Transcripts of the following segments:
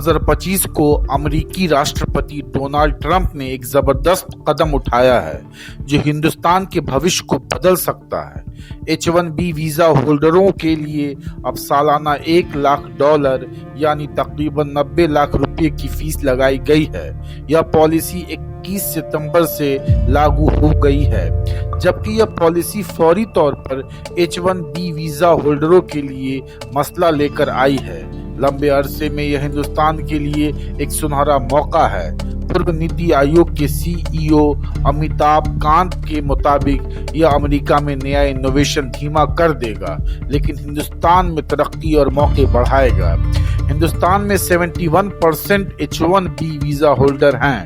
2025 को अमेरिकी राष्ट्रपति डोनाल्ड ट्रंप ने एक जबरदस्त कदम उठाया है जो हिंदुस्तान के भविष्य को बदल सकता है। H1B वीजा होल्डरों के लिए अब सालाना $1 लाख यानी तकरीबन 90 लाख रुपए की फीस लगाई गई है। यह पॉलिसी 21 सितंबर से लागू हो गई है, जबकि यह पॉलिसी फौरी तौर पर H1B वीजा होल्डरों के लिए मसला लेकर आई है। लंबे अरसे में यह हिंदुस्तान के लिए एक सुनहरा मौका है। पूर्व नीति आयोग के CEO अमिताभ कांत के मुताबिक यह अमेरिका में नया इनोवेशन धीमा कर देगा, लेकिन हिंदुस्तान में तरक्की और मौके बढ़ाएगा। हिंदुस्तान में 71% H1B वीजा होल्डर हैं,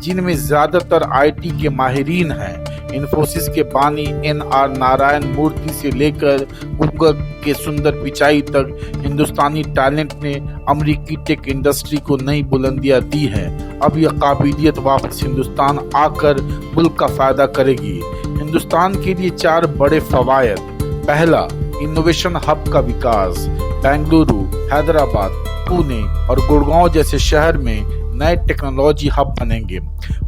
जिनमें ज्यादातर IT के माहिरीन हैं। इन्फोसिस के बानी NR नारायण मूर्ति से लेकर गूगल के सुंदर पिचाई तक हिंदुस्तानी टैलेंट ने अमेरिकी टेक इंडस्ट्री को नई बुलंदियां दी हैं। अब यह काबिलियत वापस हिंदुस्तान आकर मुल्क का फायदा करेगी। हिंदुस्तान के लिए 4 बड़े फवायद। पहला, इनोवेशन हब का विकास। बेंगलुरु, हैदराबाद, पुणे और गुड़गांव जैसे शहर में नए टेक्नोलॉजी हब बनेंगे।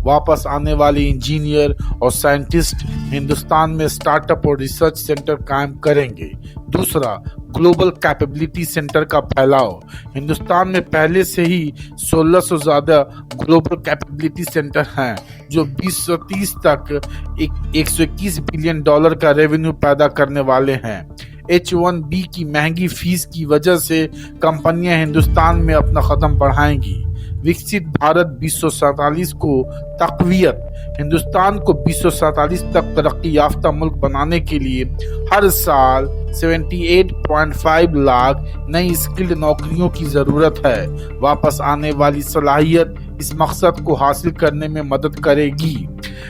वापस आने वाले इंजीनियर और साइंटिस्ट हिंदुस्तान में स्टार्टअप और रिसर्च सेंटर कायम करेंगे। दूसरा, ग्लोबल कैपेबिलिटी सेंटर का फैलाव। हिंदुस्तान में पहले से ही 1600 से ज्यादा ग्लोबल कैपेबिलिटी सेंटर हैं, जो 2030 तक $121 बिलियन का रेवेन्यू पैदा करने वाले हैं। H1B की महंगी फीस की वजह से कंपनियां हिंदुस्तान में अपना कदम बढ़ाएंगी। विकसित भारत 2047 को तकवीयत। हिंदुस्तान को 2047 तक तरक्की याफ्ता मुल्क बनाने के लिए हर साल 78.5 लाख नई स्किल्ड नौकरियों की जरूरत है। वापस आने वाली सलाहियत इस मकसद को हासिल करने में मदद करेगी।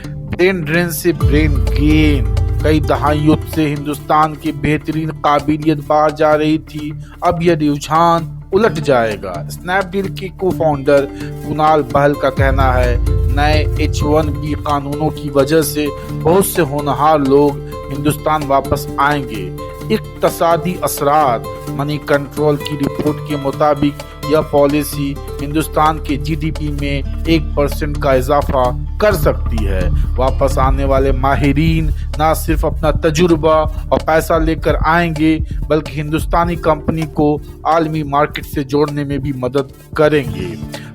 ब्रेन ड्रेन से ब्रेन गेन। कई दहाइयों से हिंदुस्तान की बेहतरीन काबिलियत बाहर जा रही थी, अब यह रुझान उलट जाएगा। स्नैपडील के को फाउंडर कुणाल बहल का कहना है, नए H1B कानूनों की वजह से बहुत से होनहार लोग हिंदुस्तान वापस आएंगे। इक्तसादी असरात। मनी कंट्रोल की रिपोर्ट के मुताबिक यह पॉलिसी हिंदुस्तान के GDP में 1% का इजाफा कर सकती है। वापस आने वाले माहिरीन न सिर्फ अपना तजुर्बा और पैसा लेकर आएंगे, बल्कि हिंदुस्तानी कंपनी को आलमी मार्केट से जोड़ने में भी मदद करेंगे।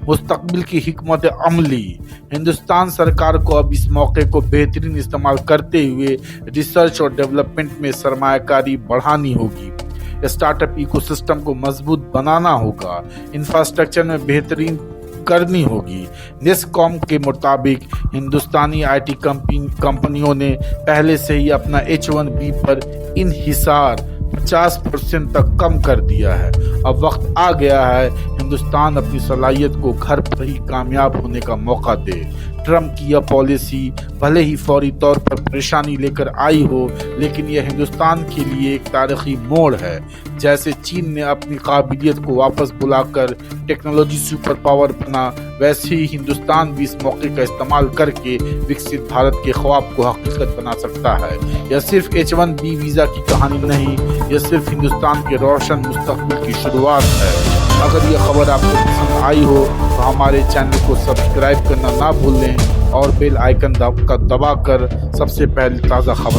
मुस्तकबिल की हिकमत अमली। हिंदुस्तान सरकार को अब इस मौके को बेहतरीन इस्तेमाल करते हुए रिसर्च और डेवलपमेंट में सरमायाकारी बढ़ानी होगी। स्टार्टअप इकोसिस्टम को मजबूत बनाना होगा। इंफ्रास्ट्रक्चर में बेहतरीन करनी होगी। नेस्कॉम के मुताबिक हिंदुस्तानी IT कंपनियों ने पहले से ही अपना H1B पर इन्हिसार 50% तक कम कर दिया है। अब वक्त आ गया है हिंदुस्तान अपनी सलाहियत को घर पर ही कामयाब होने का मौका दे। ट्रंप की यह पॉलिसी भले ही फौरी तौर पर परेशानी लेकर आई हो, लेकिन यह हिंदुस्तान के लिए एक तारीखी मोड़ है। जैसे चीन ने अपनी काबिलियत को वापस बुलाकर टेक्नोलॉजी सुपर पावर बना, वैसे ही हिंदुस्तान भी इस मौके का इस्तेमाल करके विकसित भारत के ख्वाब को हकीकत बना सकता है। यह सिर्फ H1B वीजा की कहानी नहीं, यह सिर्फ हिंदुस्तान के रोशन मुस्तकबिल की शुरुआत है। अगर यह खबर आपको पसंद आई हो तो हमारे चैनल को सब्सक्राइब करना ना भूलें और बेल आइकन दबाकर सबसे पहले ताज़ा खबर